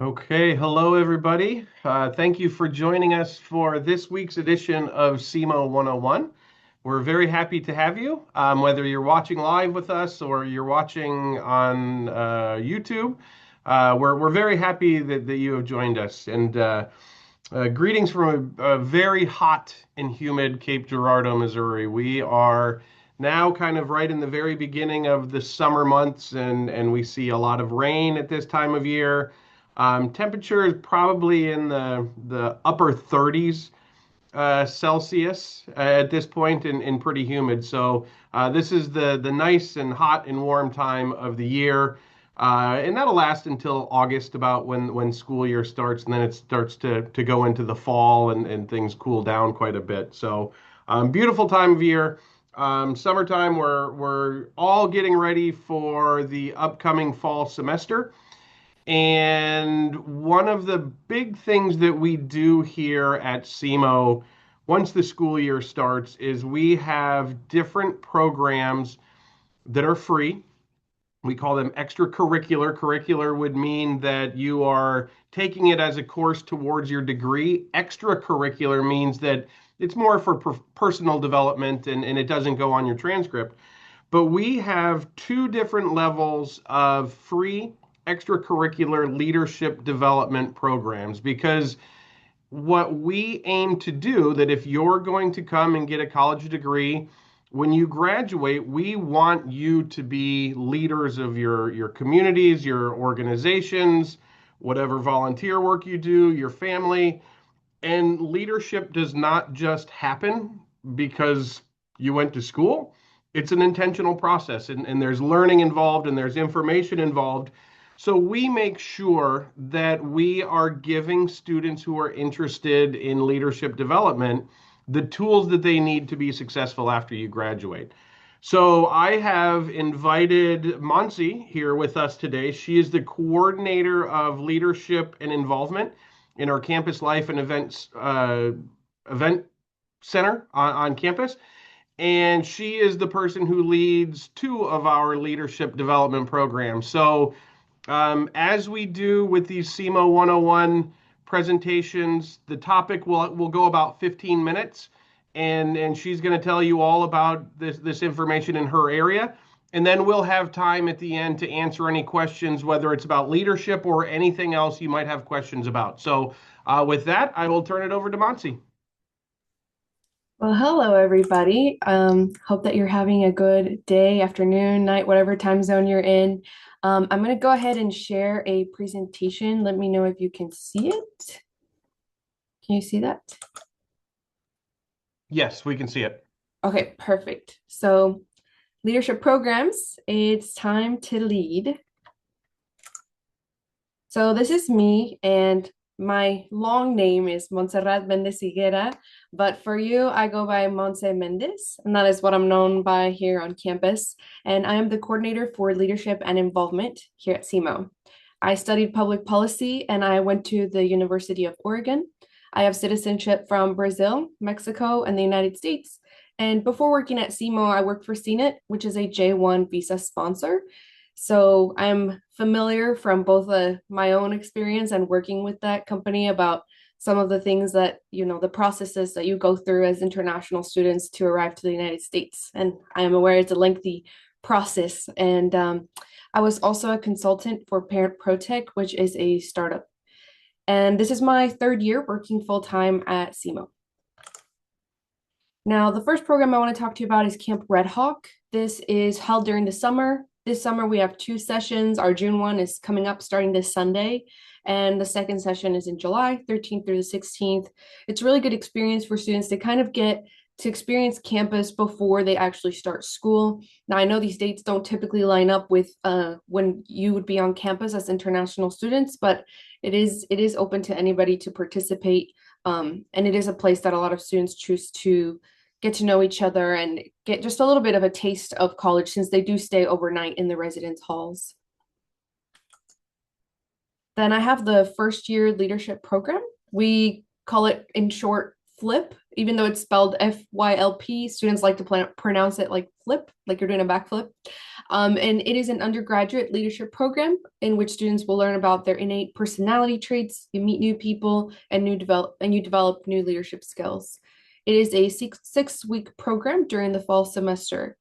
Okay, hello everybody. Thank you for joining us for this week's edition of SEMO 101. We're very happy to have you, whether you're watching live with us or you're watching on YouTube. We're very happy that you have joined us. And greetings from a very hot and humid Cape Girardeau, Missouri. We are now kind of right in the very beginning of the summer months, and we see a lot of rain at this time of year. Temperature is probably in the upper 30s Celsius at this point and pretty humid. So this is the nice and hot and warm time of the year. And that'll last until August, about when school year starts, and then it starts to go into the fall and things cool down quite a bit. So beautiful time of year. Summertime, we're all getting ready for the upcoming fall semester. And one of the big things that we do here at SEMO, once the school year starts, is we have different programs that are free. We call them extracurricular. Curricular would mean that you are taking it as a course towards your degree. Extracurricular means that it's more for personal development and it doesn't go on your transcript. But we have two different levels of free extracurricular leadership development programs because what we aim to do that if you're going to come and get a college degree, when you graduate, we want you to be leaders of your communities, your organizations, whatever volunteer work you do, your family. And leadership does not just happen because you went to school. It's an intentional process, and there's learning involved and there's information involved. So we make sure that we are giving students who are interested in leadership development the tools that they need to be successful after you graduate. So I have invited Monsi here with us today. She is the coordinator of leadership and involvement in our campus life and event center on campus. And she is the person who leads two of our leadership development programs. So as we do with these SEMO 101 presentations, the topic will go about 15 minutes, and she's going to tell you all about this information in her area. And then we'll have time at the end to answer any questions, whether it's about leadership or anything else you might have questions about. So with that, I will turn it over to Monsi. Well, hello everybody. Hope that you're having a good day, afternoon, night, whatever time zone you're in. I'm going to go ahead and share a presentation. Let me know if you can see it. Can you see that? Yes, we can see it. Okay, perfect. So, leadership programs, it's time to lead. So this is me, and my long name is Montserrat Mendez Higuera, but for you, I go by Monse Mendez, and that is what I'm known by here on campus. And I am the coordinator for leadership and involvement here at SEMO. I studied public policy, and I went to the University of Oregon. I have citizenship from Brazil, Mexico, and the United States. And before working at SEMO, I worked for CNET, which is a J1 visa sponsor. So I'm familiar from both my own experience and working with that company about some of the things that, the processes that you go through as international students to arrive to the United States. And I am aware it's a lengthy process. And I was also a consultant for Parent ProTech, which is a startup. And this is my third year working full-time at SEMO. Now, the first program I want to talk to you about is Camp Red Hawk. This is held during the summer. This summer, we have two sessions. Our June one is coming up starting this Sunday, and the second session is in July 13th through the 16th. It's a really good experience for students to kind of get to experience campus before they actually start school. Now, I know these dates don't typically line up with when you would be on campus as international students, but it is open to anybody to participate, and it is a place that a lot of students choose to get to know each other and get just a little bit of a taste of college since they do stay overnight in the residence halls. Then I have the first year leadership program. We call it in short flip, even though it's spelled FYLP. Students like to pronounce it like flip, like you're doing a backflip. And it is an undergraduate leadership program in which students will learn about their innate personality traits, you meet new people, and you develop new leadership skills. It is a six-week program during the fall semester.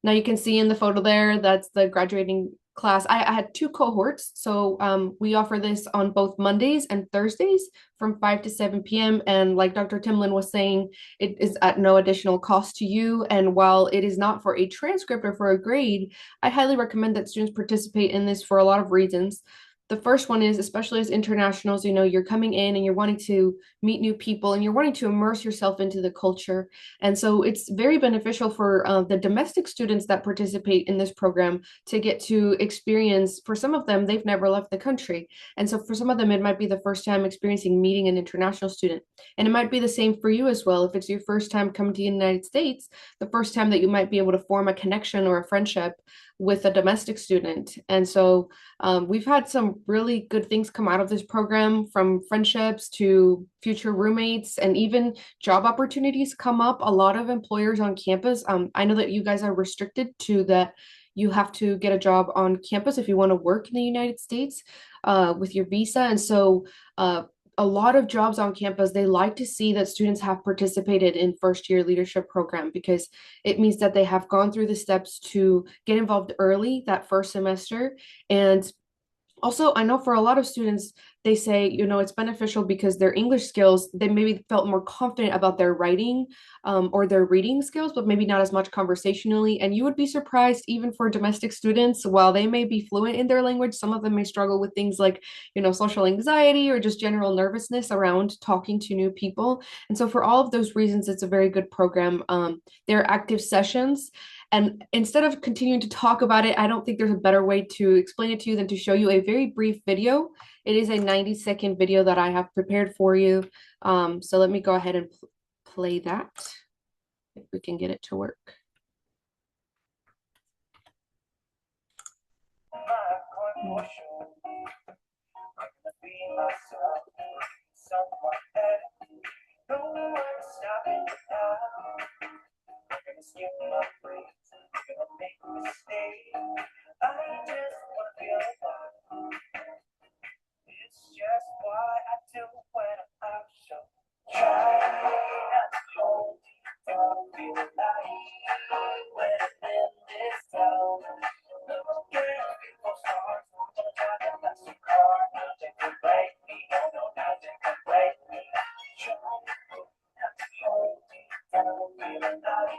Now you can see in the photo there, that's the graduating class. I had two cohorts. So we offer this on both Mondays and Thursdays from 5 to 7 p.m. And like Dr. Timlin was saying, it is at no additional cost to you. And while it is not for a transcript or for a grade, I highly recommend that students participate in this for a lot of reasons. The first one is, especially as internationals, you know, you're coming in and you're wanting to meet new people and you're wanting to immerse yourself into the culture. And so it's very beneficial for the domestic students that participate in this program to get to experience, for some of them, they've never left the country. And so for some of them, it might be the first time experiencing meeting an international student. And it might be the same for you as well. If it's your first time coming to the United States, the first time that you might be able to form a connection or a friendship with a domestic student. And so we've had some really good things come out of this program, from friendships to future roommates, and even job opportunities come up. A lot of employers on campus, I know that you guys are restricted to that. You have to get a job on campus if you want to work in the United States with your visa. And so a lot of jobs on campus, they like to see that students have participated in first year leadership program, because it means that they have gone through the steps to get involved early that first semester. And also, I know for a lot of students, they say, you know, it's beneficial because their English skills, they maybe felt more confident about their writing or their reading skills, but maybe not as much conversationally. And you would be surprised, even for domestic students, while they may be fluent in their language, some of them may struggle with things like, you know, social anxiety or just general nervousness around talking to new people. And so for all of those reasons, it's a very good program. There are active sessions. And instead of continuing to talk about it, I don't think there's a better way to explain it to you than to show you a very brief video. It is a 90-second video that I have prepared for you. So let me go ahead and play that, if we can get it to work. Skip my breaks, gonna make a mistake. I just wanna feel alive. It's just why I do when I'm out. So try not to hold you, don't feel alive. When I'm in this town, look at people's hearts. I'm gonna try to pass your car. Nothing can break me, oh no, nothing can break me. Try not to hold you, don't feel alive.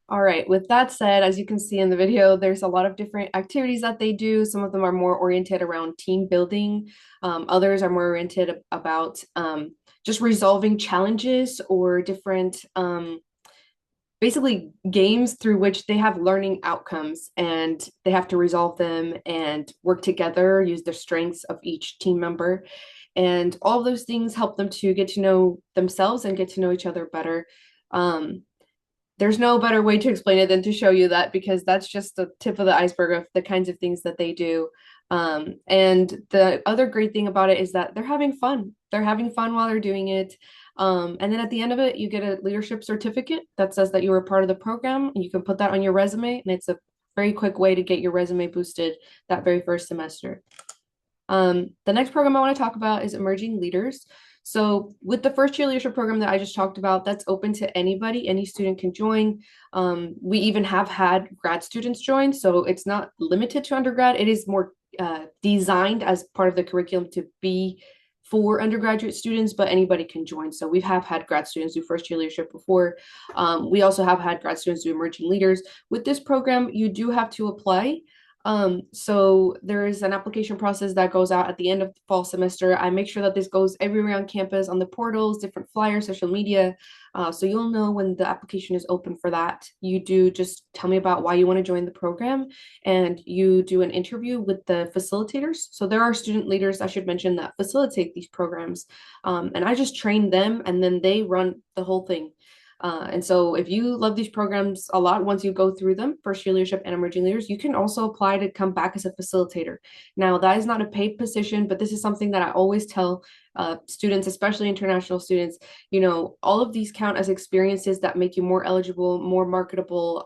All right, with that said, as you can see in the video, there's a lot of different activities that they do. Some of them are more oriented around team building. Others are more oriented about just resolving challenges or different basically games through which they have learning outcomes and they have to resolve them and work together, use the strengths of each team member. And all of those things help them to get to know themselves and get to know each other better. There's no better way to explain it than to show you that, because that's just the tip of the iceberg of the kinds of things that they do. And the other great thing about it is that they're having fun. They're having fun while they're doing it. And then at the end of it, you get a leadership certificate that says that you were part of the program, and you can put that on your resume. And it's a very quick way to get your resume boosted that very first semester. The next program I want to talk about is Emerging Leaders. So with the first year leadership program that I just talked about, that's open to anybody. Any student can join. We even have had grad students join, so it's not limited to undergrad. It is more designed as part of the curriculum to be for undergraduate students, but anybody can join. So we have had grad students do first year leadership before. We also have had grad students do emerging leaders. With this program, you do have to apply. So there is an application process that goes out at the end of the fall semester. I make sure that this goes everywhere on campus, on the portals, different flyers, social media. So you'll know when the application is open for that. You do just tell me about why you want to join the program, and you do an interview with the facilitators. So there are student leaders, I should mention, that facilitate these programs. And I just train them, and then they run the whole thing. And so if you love these programs a lot, once you go through them, first year leadership and emerging leaders, you can also apply to come back as a facilitator. Now, that is not a paid position, but this is something that I always tell students, especially international students, all of these count as experiences that make you more eligible, more marketable,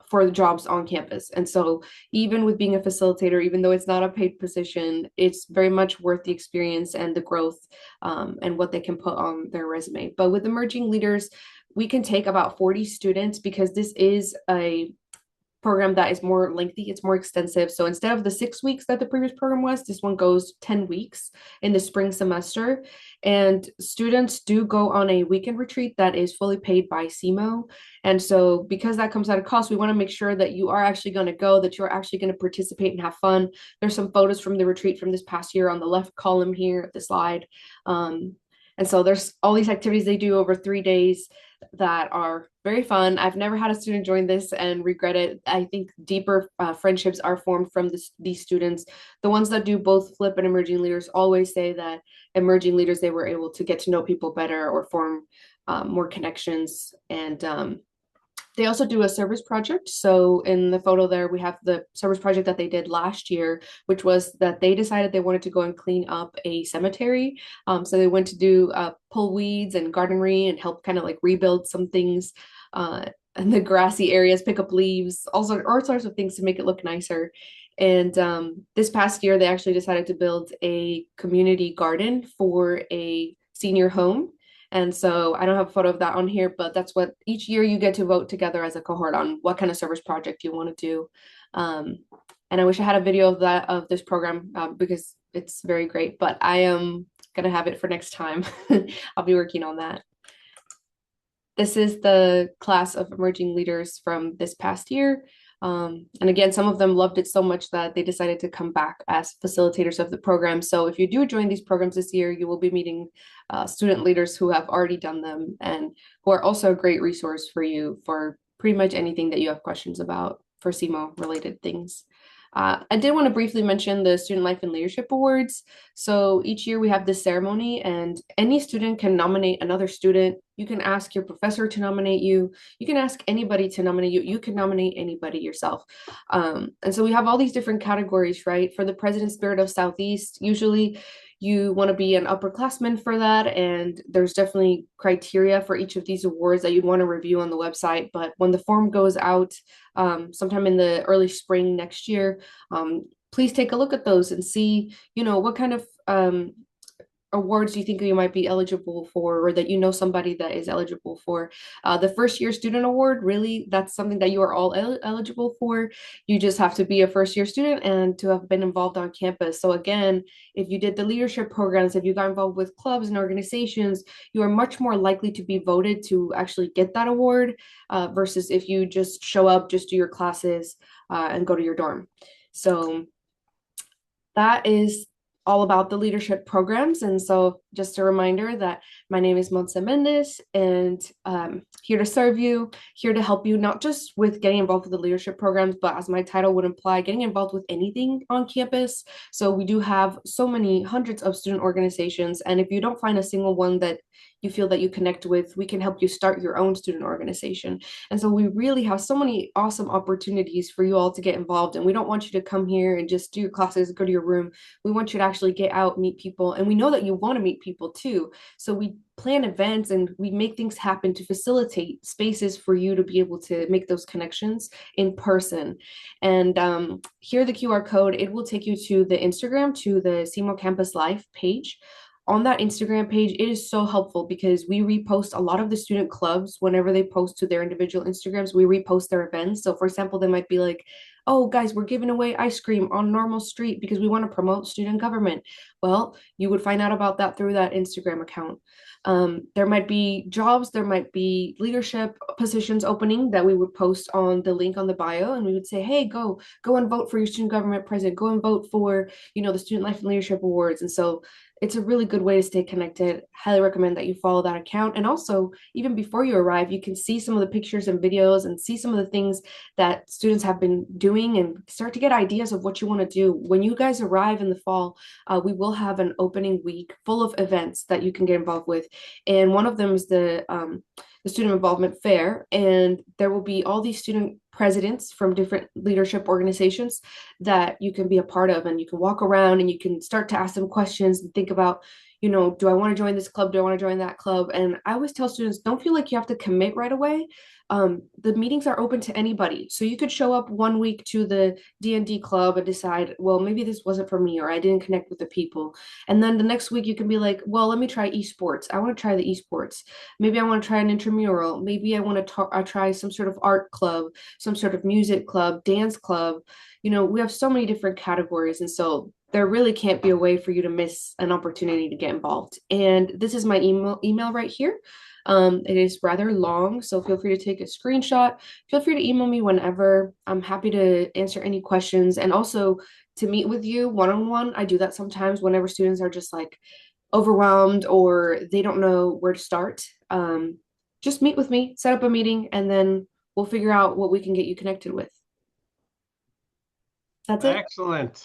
for the jobs on campus. And so even with being a facilitator, even though it's not a paid position, it's very much worth the experience and the growth, and what they can put on their resume. But with emerging leaders, we can take about 40 students because this is a program that is more lengthy, it's more extensive. So instead of the 6 weeks that the previous program was, this one goes 10 weeks in the spring semester. And students do go on a weekend retreat that is fully paid by SEMO. And so because that comes at a cost, we want to make sure that you are actually going to go, that you're actually going to participate and have fun. There's some photos from the retreat from this past year on the left column here of the slide. And so there's all these activities they do over 3 days that are very fun. I've never had a student join this and regret it. I think deeper friendships are formed from these students. The ones that do both Flip and Emerging Leaders always say that emerging leaders, they were able to get to know people better or form more connections. And they also do a service project. So in the photo there, we have the service project that they did last year, which was that they decided they wanted to go and clean up a cemetery. So they went to do pull weeds and gardenery and help kind of like rebuild some things in the grassy areas, pick up leaves, all sorts of things to make it look nicer. And this past year, they actually decided to build a community garden for a senior home. And so I don't have a photo of that on here, but that's what each year you get to vote together as a cohort on what kind of service project you want to do. And I wish I had a video of that, of this program, because it's very great, but I am gonna have it for next time. I'll be working on that. This is the class of emerging leaders from this past year. And again, some of them loved it so much that they decided to come back as facilitators of the program. So if you do join these programs this year, you will be meeting student leaders who have already done them and who are also a great resource for you for pretty much anything that you have questions about for SEMO related things. I did want to briefly mention the Student Life and Leadership Awards. So each year we have this ceremony, and any student can nominate another student. You can ask your professor to nominate you. You can ask anybody to nominate you. You can nominate anybody yourself. And so we have all these different categories, right? For the President's Spirit of Southeast, usually you want to be an upperclassman for that. And there's definitely criteria for each of these awards that you'd want to review on the website. But when the form goes out sometime in the early spring next year, please take a look at those and see, what kind of awards do you think you might be eligible for, or that somebody that is eligible for. The first year student award, really, that's something that you are all eligible for. You just have to be a first year student and to have been involved on campus. So again, if you did the leadership programs, if you got involved with clubs and organizations, you are much more likely to be voted to actually get that award, versus if you just show up, just do your classes, and go to your dorm. So that is all about the leadership programs. And so just a reminder that my name is Montse Mendez, and here to serve you, here to help you, not just with getting involved with the leadership programs, but as my title would imply, getting involved with anything on campus. So we do have so many hundreds of student organizations. And if you don't find a single one that you feel that you connect with, we can help you start your own student organization. And so we really have so many awesome opportunities for you all to get involved. And we don't want you to come here and just do your classes, go to your room. We want you to actually get out, meet people. And we know that you want to meet people too. So we plan events and we make things happen to facilitate spaces for you to be able to make those connections in person. And here, the QR code, it will take you to the Instagram, to the SEMO Campus Life page. On that Instagram page, it is so helpful because we repost a lot of the student clubs whenever they post to their individual Instagrams. We repost their events. So for example, they might be like oh, guys, we're giving away ice cream on normal street because we want to promote student government. Well, you would find out about that through that Instagram account. There might be jobs, there might be leadership positions opening that we would post on the link on the bio, and we would say, hey, go and vote for your student government president, go and vote for, the Student Life and Leadership Awards. And so it's a really good way to stay connected. Highly recommend that you follow that account. And also, even before you arrive, you can see some of the pictures and videos and see some of the things that students have been doing and start to get ideas of what you want to do. When you guys arrive in the fall, we will have an opening week full of events that you can get involved with. And one of them is the student involvement fair, and there will be all these student presidents from different leadership organizations that you can be a part of, and you can walk around and you can start to ask them questions and think about, do I want to join this club, do I want to join that club? And I always tell students, don't feel like you have to commit right away. The meetings are open to anybody, so you could show up one week to the D&D club and decide, well, maybe this wasn't for me, or I didn't connect with the people. And then the next week you can be like, well, let me try esports, I want to try the esports. Maybe I want to try an intramural. Maybe I want to try some sort of art club, some sort of music club, dance club. We have so many different categories. And so there really can't be a way for you to miss an opportunity to get involved. And this is my email right here. It is rather long, so feel free to take a screenshot. Feel free to email me whenever. I'm happy to answer any questions, and also to meet with you one-on-one. I do that sometimes whenever students are just like overwhelmed or they don't know where to start. Just meet with me, set up a meeting, and then we'll figure out what we can get you connected with. That's it. Excellent.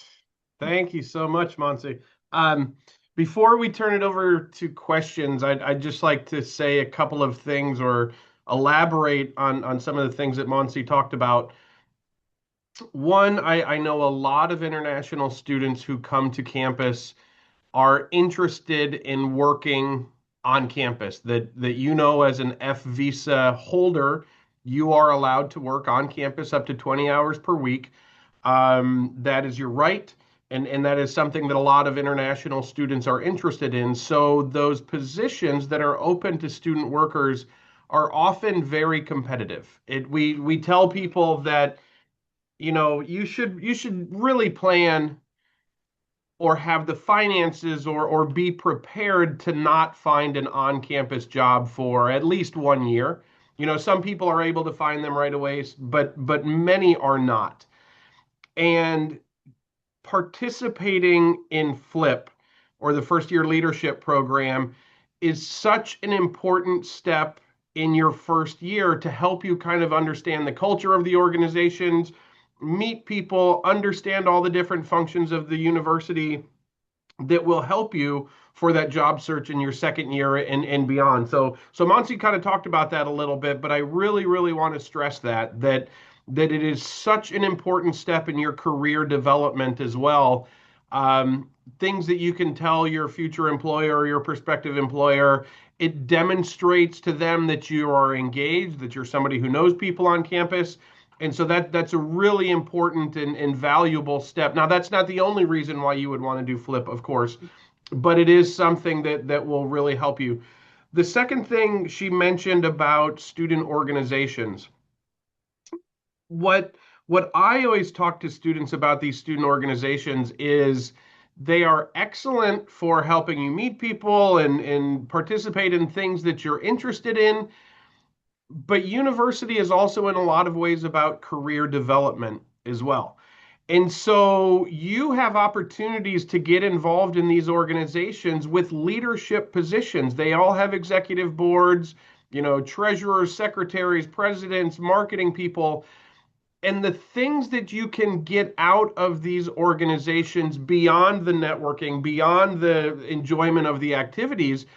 Thank you so much, Monse. Um, Before we turn it over to questions, I'd just like to say a couple of things or elaborate on some of the things that Monse talked about. One, I know a lot of international students who come to campus are interested in working on campus, that as an F visa holder, you are allowed to work on campus up to 20 hours per week. That is your right. And that is something that a lot of international students are interested in. So those positions that are open to student workers are often very competitive. We tell people that, you should really plan or have the finances or be prepared to not find an on-campus job for at least 1 year. Some people are able to find them right away, but many are not. And participating in FLIP, or the first year leadership program, is such an important step in your first year to help you kind of understand the culture of the organizations, meet people, understand all the different functions of the university that will help you for that job search in your second year and beyond. So Monty kind of talked about that a little bit, but I really, really want to stress that it is such an important step in your career development as well. Things that you can tell your future employer or your prospective employer. It demonstrates to them that you are engaged, that you're somebody who knows people on campus. And so that's a really important and valuable step. Now, that's not the only reason why you would want to do FLIP, of course, but it is something that will really help you. The second thing she mentioned about student organizations, what what I always talk to students about these student organizations is they are excellent for helping you meet people and participate in things that you're interested in. But university is also in a lot of ways about career development as well. And so you have opportunities to get involved in these organizations with leadership positions. They all have executive boards, treasurers, secretaries, presidents, marketing people. And the things that you can get out of these organizations beyond the networking, beyond the enjoyment of the activities,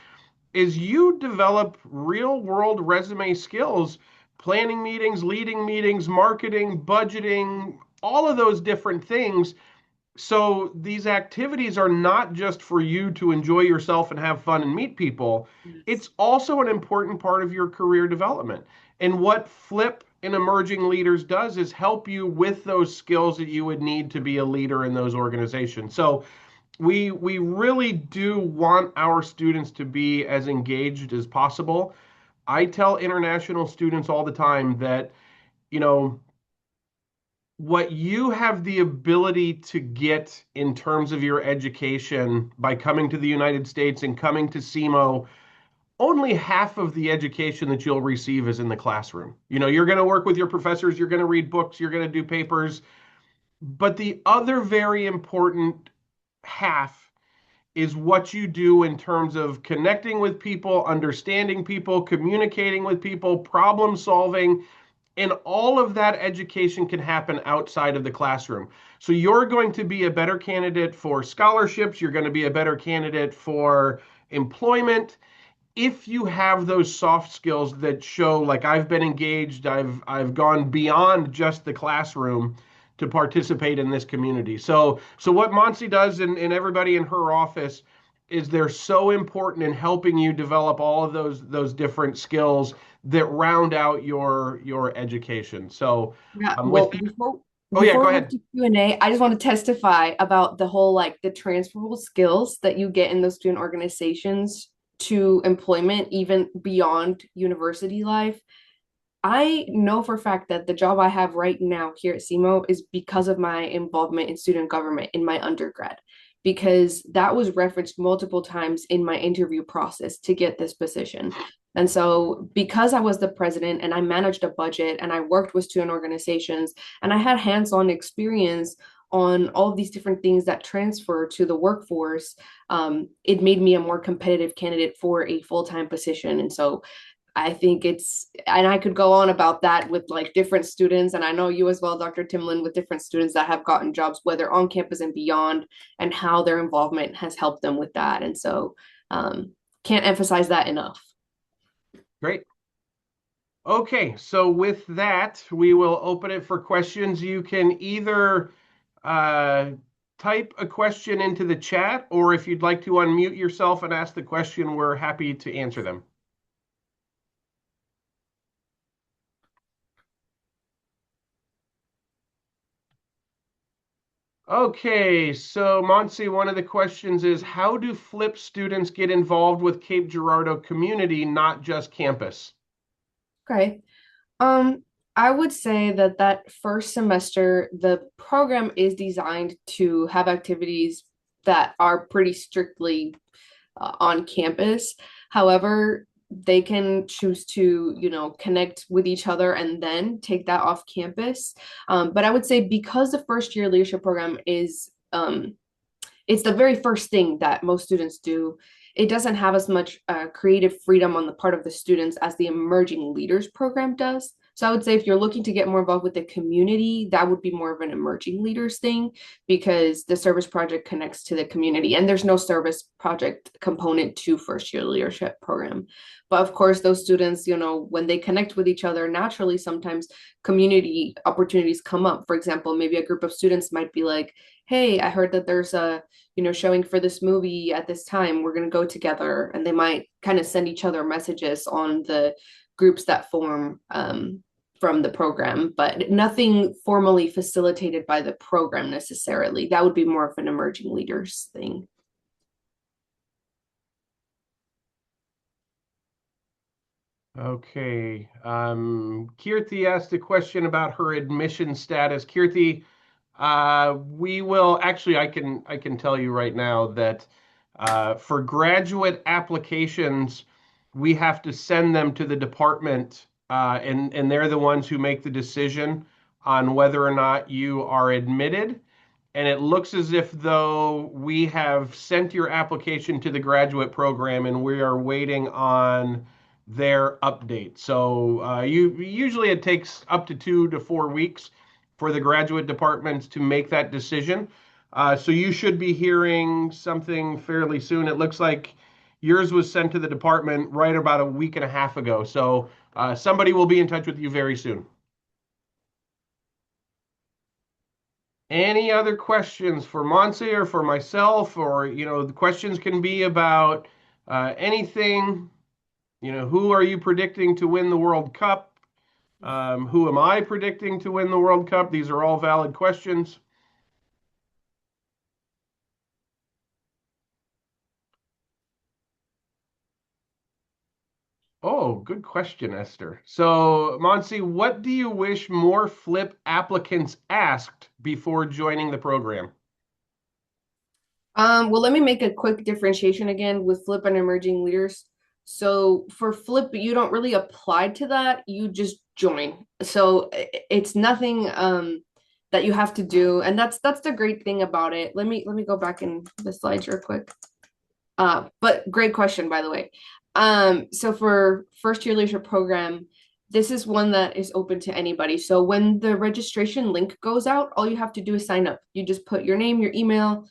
is you develop real world resume skills, planning meetings, leading meetings, marketing, budgeting, all of those different things. So these activities are not just for you to enjoy yourself and have fun and meet people. Yes. It's also an important part of your career development. And what Flip and Emerging Leaders does is help you with those skills that you would need to be a leader in those organizations. So we really do want our students to be as engaged as possible. I tell international students all the time that, you know, what you have the ability to get in terms of your education by coming to the United States and coming to SEMO, only half of the education that you'll receive is in the classroom. You're going to work with your professors, you're going to read books, you're going to do papers, but the other very important half is what you do in terms of connecting with people, understanding people, communicating with people, problem solving, and all of that education can happen outside of the classroom. So you're going to be a better candidate for scholarships, you're going to be a better candidate for employment if you have those soft skills that show like I've been engaged, I've gone beyond just the classroom to participate in this community. So what Monsi does and everybody in her office is they're so important in helping you develop all of those different skills that round out your education. So Yeah, with well, that, oh yeah, before go we move ahead. to Q&A, I just want to testify about the whole like the transferable skills that you get in those student organizations to employment, even beyond university life. I know for a fact that the job I have right now here at SEMO is because of my involvement in student government in my undergrad, because that was referenced multiple times in my interview process to get this position. And so, because I was the president and I managed a budget and I worked with student organizations and I had hands on experience on all of these different things that transfer to the workforce, it made me a more competitive candidate for a full time position. And so, I think and I could go on about that with like different students. And I know you as well, Dr. Timlin, with different students that have gotten jobs, whether on campus and beyond, and how their involvement has helped them with that. And so, can't emphasize that enough. Great. Okay, so with that, we will open it for questions. You can either uh, type a question into the chat, or if you'd like to unmute yourself and ask the question, we're happy to answer them. Okay, so Monsi, one of the questions is, how do FLIP students get involved with Cape Girardeau community, not just campus? Okay. Um, I would say that that first semester, the program is designed to have activities that are pretty strictly on campus. However, they can choose to, connect with each other and then take that off campus. But I would say because the first year leadership program is it's the very first thing that most students do. It doesn't have as much creative freedom on the part of the students as the emerging leaders program does. So I would say if you're looking to get more involved with the community, that would be more of an emerging leaders thing because the service project connects to the community and there's no service project component to first year leadership program. But of course, those students, when they connect with each other, naturally, sometimes community opportunities come up. For example, maybe a group of students might be like, hey, I heard that there's a showing for this movie at this time. We're going to go together. And they might kind of send each other messages on the groups that form from the program, but nothing formally facilitated by the program necessarily. That would be more of an emerging leaders thing. Okay. Kirti asked a question about her admission status. Kirti, we will actually, I can tell you right now that for graduate applications, we have to send them to the department, and they're the ones who make the decision on whether or not you are admitted. And it looks as if though we have sent your application to the graduate program and we are waiting on their update. So usually it takes up to 2 to 4 weeks for the graduate departments to make that decision. So you should be hearing something fairly soon. It looks like yours was sent to the department right about a week and a half ago. So somebody will be in touch with you very soon. Any other questions for Monse or for myself? Or, the questions can be about anything. Who are you predicting to win the World Cup? Who am I predicting to win the World Cup? These are all valid questions. Oh, good question, Esther. So, Monsi, what do you wish more Flip applicants asked before joining the program? Well, let me make a quick differentiation again with Flip and emerging leaders. So for Flip, you don't really apply to that, you just join. So it's nothing that you have to do. And that's the great thing about it. Let me go back in the slides real quick. But great question, by the way. So for first year leadership program, this is one that is open to anybody. So when the registration link goes out, all you have to do is sign up. You just put your name, your email,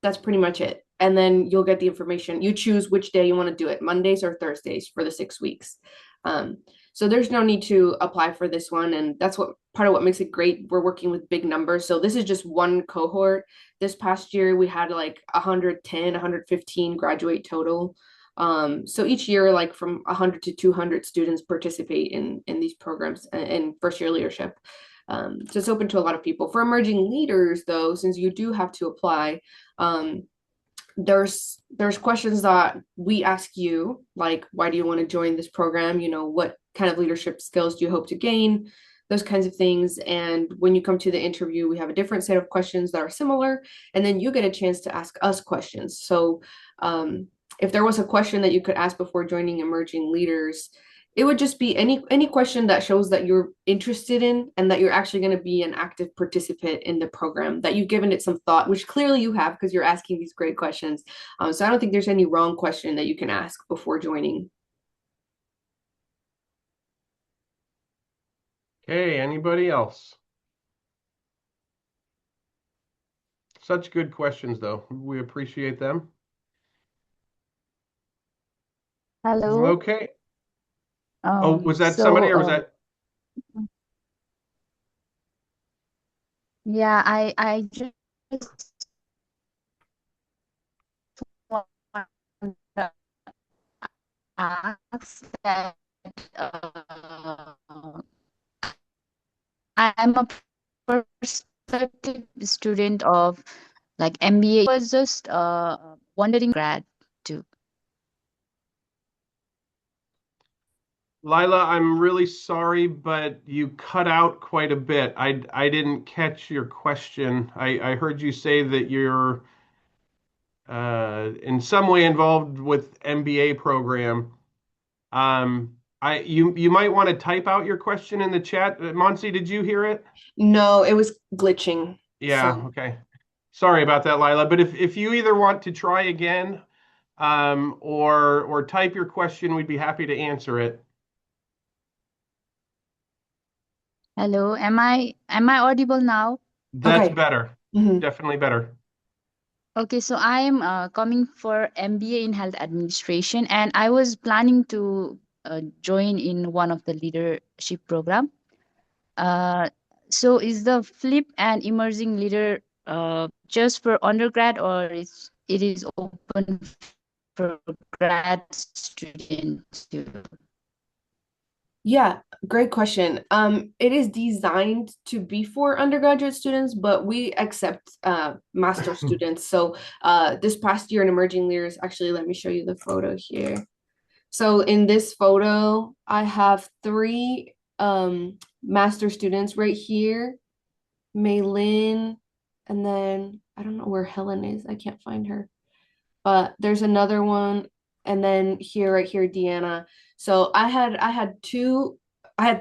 that's pretty much it. And then you'll get the information. You choose which day you want to do it, Mondays or Thursdays for the 6 weeks. Um, so there's no need to apply for this one. And that's what part of what makes it great. We're working with big numbers. So this is just one cohort. This past year, we had like 110, 115 graduate total. So each year, like from 100 to 200 students participate in these programs in first year leadership. So it's open to a lot of people. For emerging leaders, though, since you do have to apply, um, there's questions that we ask you, like why do you want to join this program? You know, what kind of leadership skills do you hope to gain? Those kinds of things. And when you come to the interview, we have a different set of questions that are similar, and then you get a chance to ask us questions. So if there was a question that you could ask before joining emerging leaders, it would just be any question that shows that you're interested in and that you're actually going to be an active participant in the program, that you've given it some thought, which clearly you have because you're asking these great questions. So I don't think there's any wrong question that you can ask before joining. Okay, anybody else? Such good questions, though. We appreciate them. Hello. Okay. Oh, was that somebody So or was that? yeah, I just want to ask that uh, I'm a prospective student of like MBA. I was just wondering grad too. Lila, I'm really sorry, but you cut out quite a bit. I didn't catch your question. I heard you say that you're in some way involved with MBA program. You might want to type out your question in the chat. Monsi, did you hear it? No, it was glitching. Yeah, So okay. Sorry about that, Lila. But if you either want to try again, or type your question, we'd be happy to answer it. Hello, am I audible now? That's okay. better. Mhm. Definitely better. Okay, so I am coming for MBA in health administration, and I was planning to join in one of the leadership program. Uh, so is the flip and emerging leader just for undergrad, or it is open for grad students too? Yeah, great question. It is designed to be for undergraduate students, but we accept master students. So this past year in emerging leaders, actually, let me show you the photo here. So in this photo, I have three master students right here, Maylin, and then I don't know where Helen is. I can't find her. But there's another one, and then here, right here, Deanna. So I had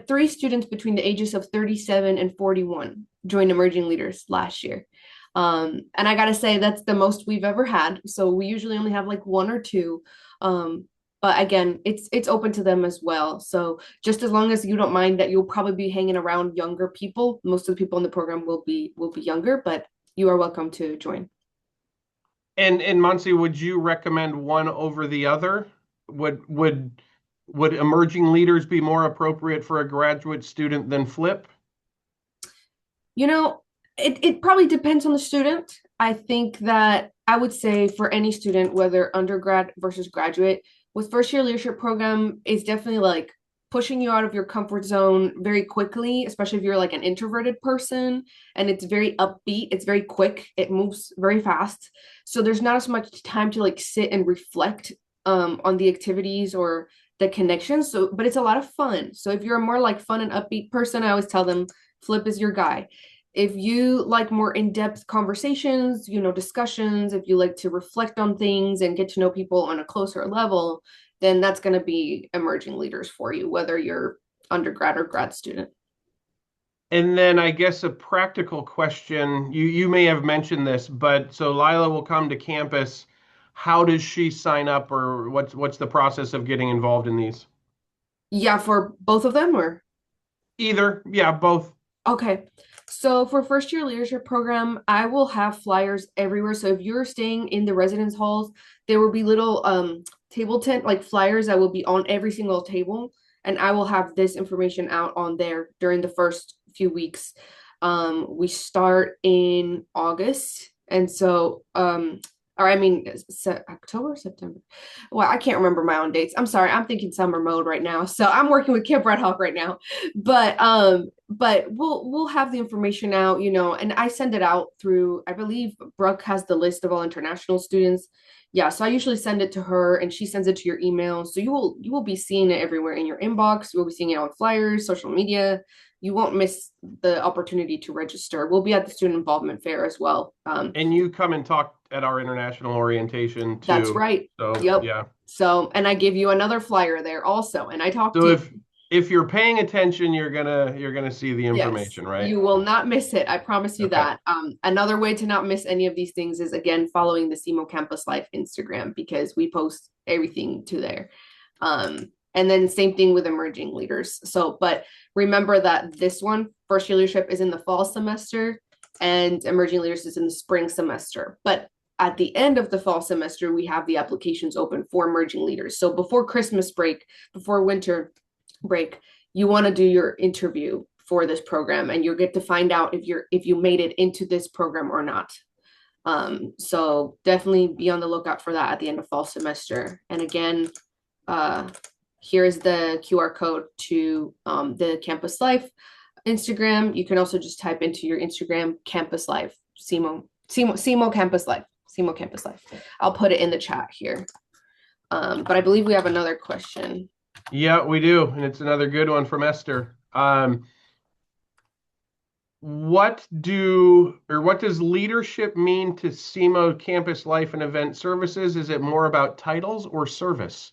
three students between the ages of 37 and 41 join emerging leaders last year. And I gotta say that's the most we've ever had. So we usually only have like one or two. But again, it's open to them as well. So just as long as you don't mind that you'll probably be hanging around younger people, most of the people in the program will be younger, but you are welcome to join. And Monsi, would you recommend one over the other? Would emerging leaders be more appropriate for a graduate student than flip? You know, it probably depends on the student. I think that I would say for any student, whether undergrad versus graduate, with first year leadership program is definitely like pushing you out of your comfort zone very quickly, especially if you're like an introverted person and it's very upbeat, it's very quick, it moves very fast. So there's not as much time to like sit and reflect on the activities or the connections. So, but it's a lot of fun. So if you're a more like fun and upbeat person, I always tell them Flip is your guy. If you like more in-depth conversations, discussions, if you like to reflect on things and get to know people on a closer level, then that's going to be emerging leaders for you, whether you're undergrad or grad student. And then I guess a practical question, you may have mentioned this, but so Lila will come to campus. How does she sign up, or what's the process of getting involved in these? Yeah, for both of them, or Either, yeah, both. okay. So for first year leadership program, I will have flyers everywhere. So if you're staying in the residence halls, there will be little table tent like flyers that will be on every single table. And I will have this information out on there during the first few weeks. We start in August. And so or I mean October, September. Well, I can't remember my own dates. I'm sorry, I'm thinking summer mode right now. So I'm working with Camp Red Hawk right now. But we'll have the information out, and I send it out through, I believe Brooke has the list of all international students. Yeah, so I usually send it to her and she sends it to your email. So you will be seeing it everywhere in your inbox. You will be seeing it on flyers, social media. You won't miss the opportunity to register. We'll be at the student involvement fair as well. And you come and talk at our international orientation That's too. right. So Yep. yeah. So, and I give you another flyer there also, and I talk So to you. if you're paying attention, you're gonna see the Yes, information, right? you will not miss it. I promise you Okay. that. Another way to not miss any of these things is again following the SEMO Campus Life Instagram because we post everything to there. And then same thing with emerging leaders. So, but remember that this one, first year leadership, is in the fall semester, and emerging leaders is in the spring semester. But at the end of the fall semester, we have the applications open for emerging leaders. So before Christmas break, before winter break, you want to do your interview for this program and you'll get to find out if you made it into this program or not. So definitely be on the lookout for that at the end of fall semester. And again, here's the QR code to the Campus Life Instagram. You can also just type into your Instagram Campus Life, SEMO Campus Life, SEMO Campus Life. I'll put it in the chat here. But I believe we have another question. Yeah, we do, and it's another good one from Esther. What does leadership mean to SEMO Campus Life and Event Services? Is it more about titles or service?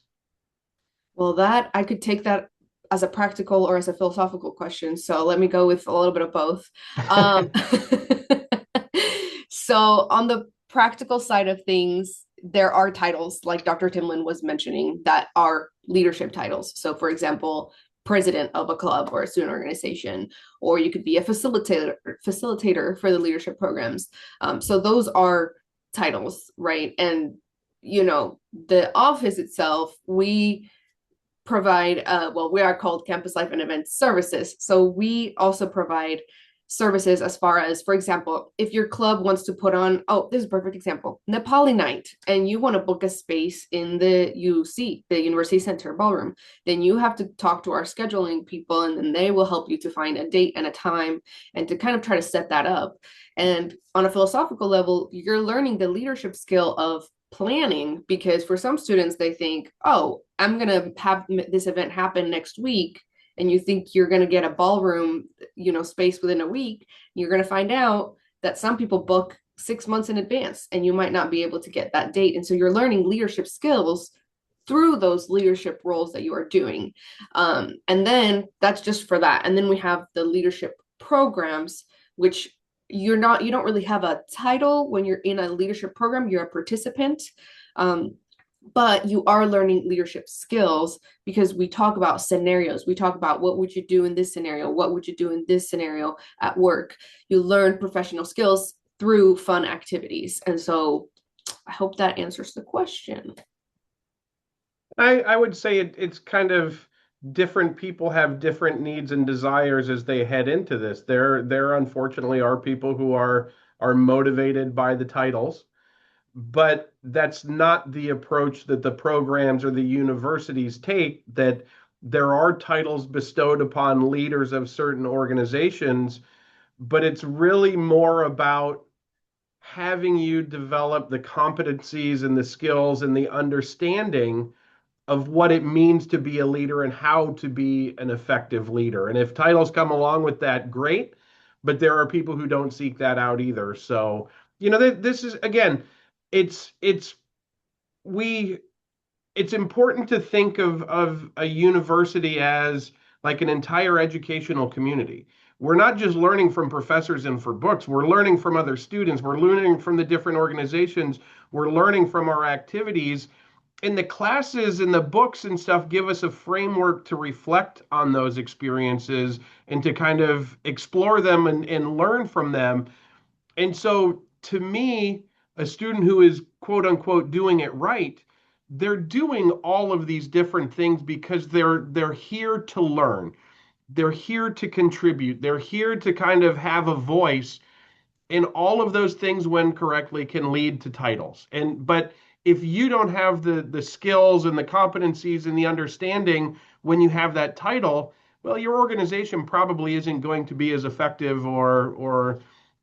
Well, that I could take that as a practical or as a philosophical question. So let me go with a little bit of both. So on the practical side of things, there are titles like Dr. Timlin was mentioning that are leadership titles. So for example, president of a club or a student organization, or you could be a facilitator for the leadership programs. So those are titles, right? And the office itself, we provide we are called Campus Life and Event Services. So we also provide services as far as, for example, if your club wants to put on, this is a perfect example, Nepali night, and you want to book a space in the UC, the University Center Ballroom, then you have to talk to our scheduling people, and then they will help you to find a date and a time and to kind of try to set that up. And on a philosophical level, you're learning the leadership skill of planning, because for some students, they think, I'm going to have this event happen next week, and you think you're going to get a ballroom, space within a week. You're going to find out that some people book 6 months in advance and you might not be able to get that date. And so you're learning leadership skills through those leadership roles that you are doing. And then that's just for that. And then we have the leadership programs, which you don't really have a title when you're in a leadership program. You're a participant. But you are learning leadership skills because we talk about scenarios. We talk about what would you do in this scenario? What would you do in this scenario at work? You learn professional skills through fun activities. And so I hope that answers the question. I would say it's kind of different people have different needs and desires as they head into this. There unfortunately are people who are motivated by the titles, but that's not the approach that the programs or the universities take, that there are titles bestowed upon leaders of certain organizations, but it's really more about having you develop the competencies and the skills and the understanding of what it means to be a leader and how to be an effective leader. And if titles come along with that, great. But there are people who don't seek that out either. So, this is again, it's we it's important to think of a university as like an entire educational community. We're not just learning from professors and for books. We're learning from other students. We're learning from the different organizations. We're learning from our activities. And the classes and the books and stuff give us a framework to reflect on those experiences and to kind of explore them and learn from them. And so to me, a student who is quote unquote doing it right, they're doing all of these different things because they're here to learn. They're here to contribute. They're here to kind of have a voice, and all of those things when correctly can lead to titles. But if you don't have the skills and the competencies and the understanding when you have that title, well, your organization probably isn't going to be as effective or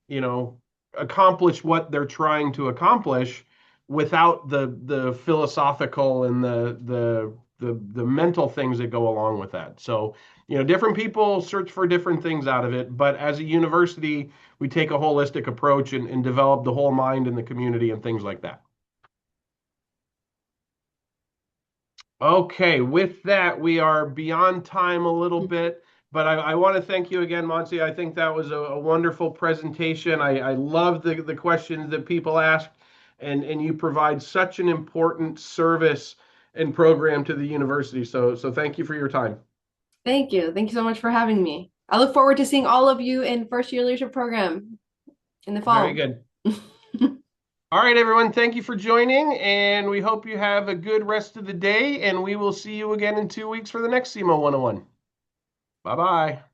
you know accomplish what they're trying to accomplish without the philosophical and the mental things that go along with that. So, different people search for different things out of it, but as a university, we take a holistic approach and develop the whole mind in the community and things like that. Okay, with that, we are beyond time a little bit, but I want to thank you again, Monty. I think that was a wonderful presentation. I love the questions that people asked, and you provide such an important service and program to the university. So thank you for your time. Thank you. Thank you so much for having me. I look forward to seeing all of you in first year leadership program in the Very fall. good. All right, everyone, thank you for joining, and we hope you have a good rest of the day, and we will see you again in 2 weeks for the next SEMO 101. Bye-bye.